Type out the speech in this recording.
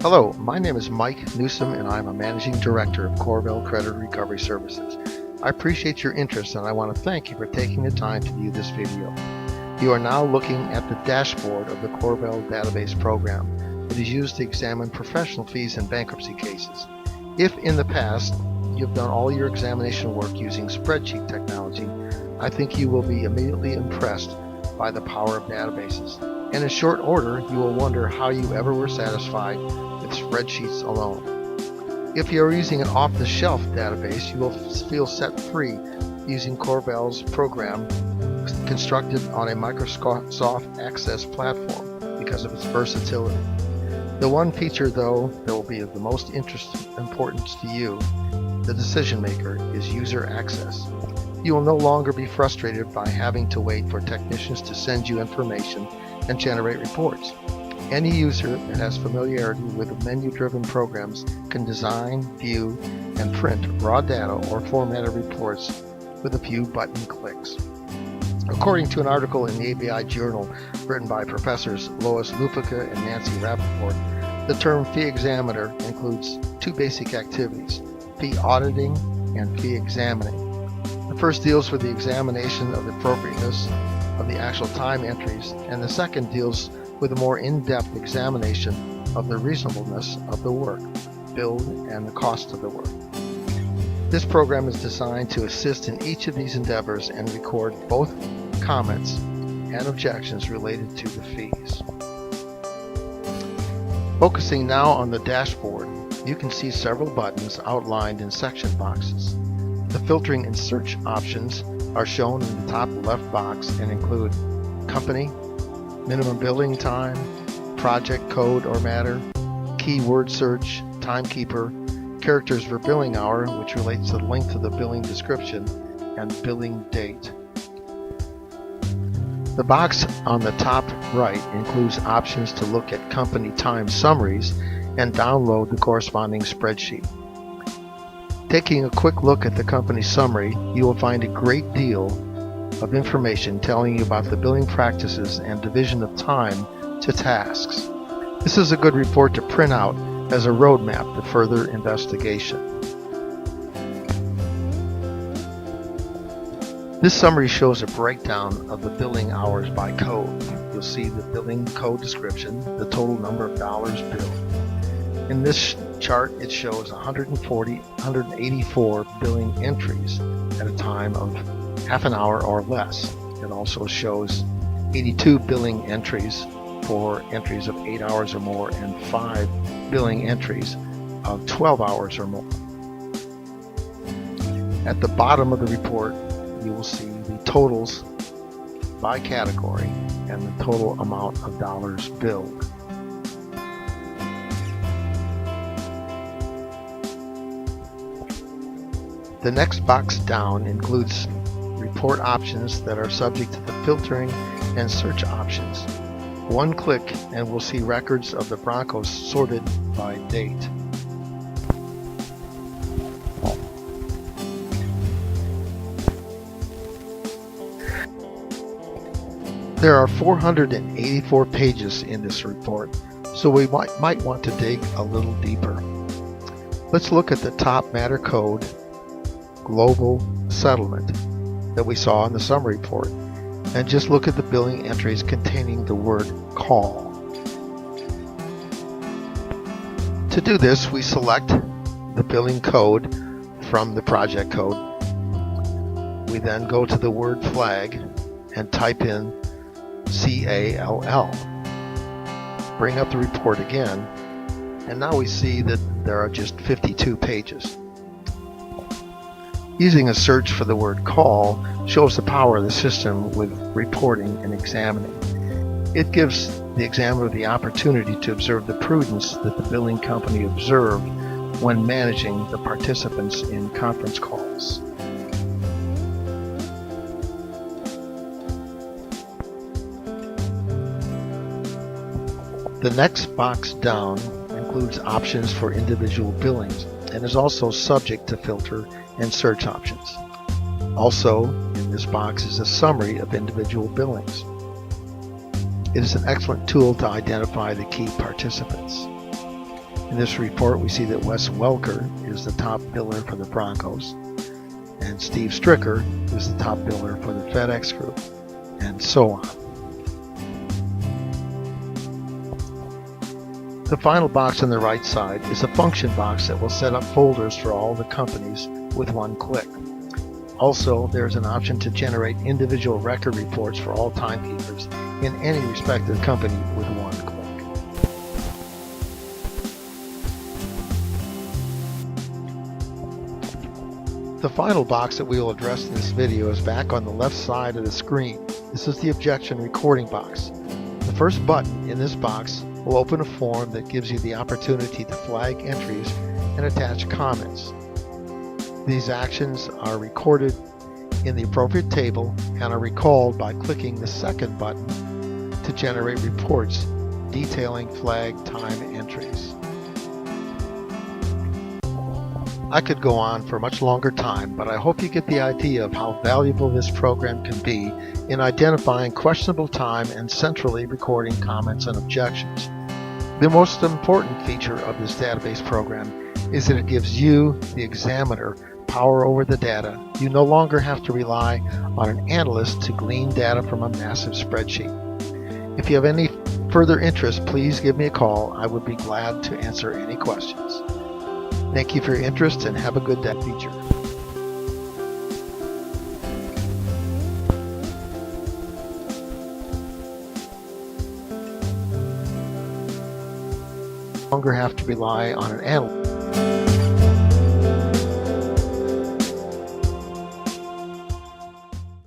Hello, my name is Mike Newsom and I'm a Managing Director of Corvell Credit Recovery Services. I appreciate your interest and I want to thank you for taking the time to view this video. You are now looking at the dashboard of the Corvell database program. It is used to examine professional fees in bankruptcy cases. If in the past you've done all your examination work using spreadsheet technology, I think you will be immediately impressed by the power of databases. And in short order, you will wonder how you ever were satisfied with spreadsheets alone. If you are using an off-the-shelf database, you will feel set free using Corvell's program constructed on a Microsoft Access platform because of its versatility. The one feature, though, that will be of the most importance to you, the decision maker, is user access. You will no longer be frustrated by having to wait for technicians to send you information and generate reports. Any user that has familiarity with menu-driven programs can design, view, and print raw data or formatted reports with a few button clicks. According to an article in the ABI Journal written by professors Lois Lufica and Nancy Rappaport, the term fee examiner includes two basic activities: fee auditing and fee examining. The first deals with the examination of the appropriateness of the actual time entries, and the second deals with a more in-depth examination of the reasonableness of the work billed and the cost of the work. This program is designed to assist in each of these endeavors and record both comments and objections related to the fees. Focusing now on the dashboard, you can see several buttons outlined in section boxes. The filtering and search options are shown in the top left box and include company, minimum billing time, project code or matter, keyword search, timekeeper, characters for billing hour, which relates to the length of the billing description, and billing date. The box on the top right includes options to look at company time summaries and download the corresponding spreadsheet. Taking a quick look at the company summary, you will find a great deal of information telling you about the billing practices and division of time to tasks. This is a good report to print out as a roadmap to further investigation. This summary shows a breakdown of the billing hours by code. You'll see the billing code description, the total number of dollars billed. In this chart, it shows 184 billing entries at a time of half an hour or less. It also shows 82 billing entries for entries of 8 hours or more and 5 billing entries of 12 hours or more. At the bottom of the report, you will see the totals by category and the total amount of dollars billed. The next box down includes report options that are subject to the filtering and search options. One click and we'll see records of the Broncos sorted by date. There are 484 pages in this report, so we might want to dig a little deeper. Let's look at the top matter code global settlement that we saw in the summary report and just look at the billing entries containing the word call. To do this, we select the billing code from the project code. We then go to the word flag and type in CALL. Bring up the report again, and now we see that there are just 52 pages. Using a search for the word call shows the power of the system with reporting and examining. It gives the examiner the opportunity to observe the prudence that the billing company observed when managing the participants in conference calls. The next box down includes options for individual billings and is also subject to filter and search options. Also in this box is a summary of individual billings. It is an excellent tool to identify the key participants. In this report, we see that Wes Welker is the top biller for the Broncos, and Steve Stricker is the top biller for the FedEx Group, and so on. The final box on the right side is a function box that will set up folders for all the companies with one click. Also, there is an option to generate individual record reports for all timekeepers in any respective company with one click. The final box that we will address in this video is back on the left side of the screen. This is the objection recording box. The first button in this box will open a form that gives you the opportunity to flag entries and attach comments. These actions are recorded in the appropriate table and are recalled by clicking the second button to generate reports detailing flag time entries. I could go on for a much longer time, but I hope you get the idea of how valuable this program can be in identifying questionable time and centrally recording comments and objections. The most important feature of this database program is that it gives you, the examiner, power over the data. You no longer have to rely on an analyst to glean data from a massive spreadsheet. If you have any further interest, please give me a call. I would be glad to answer any questions. Thank you for your interest and have a good day. Feature. No longer have to rely on an analyst.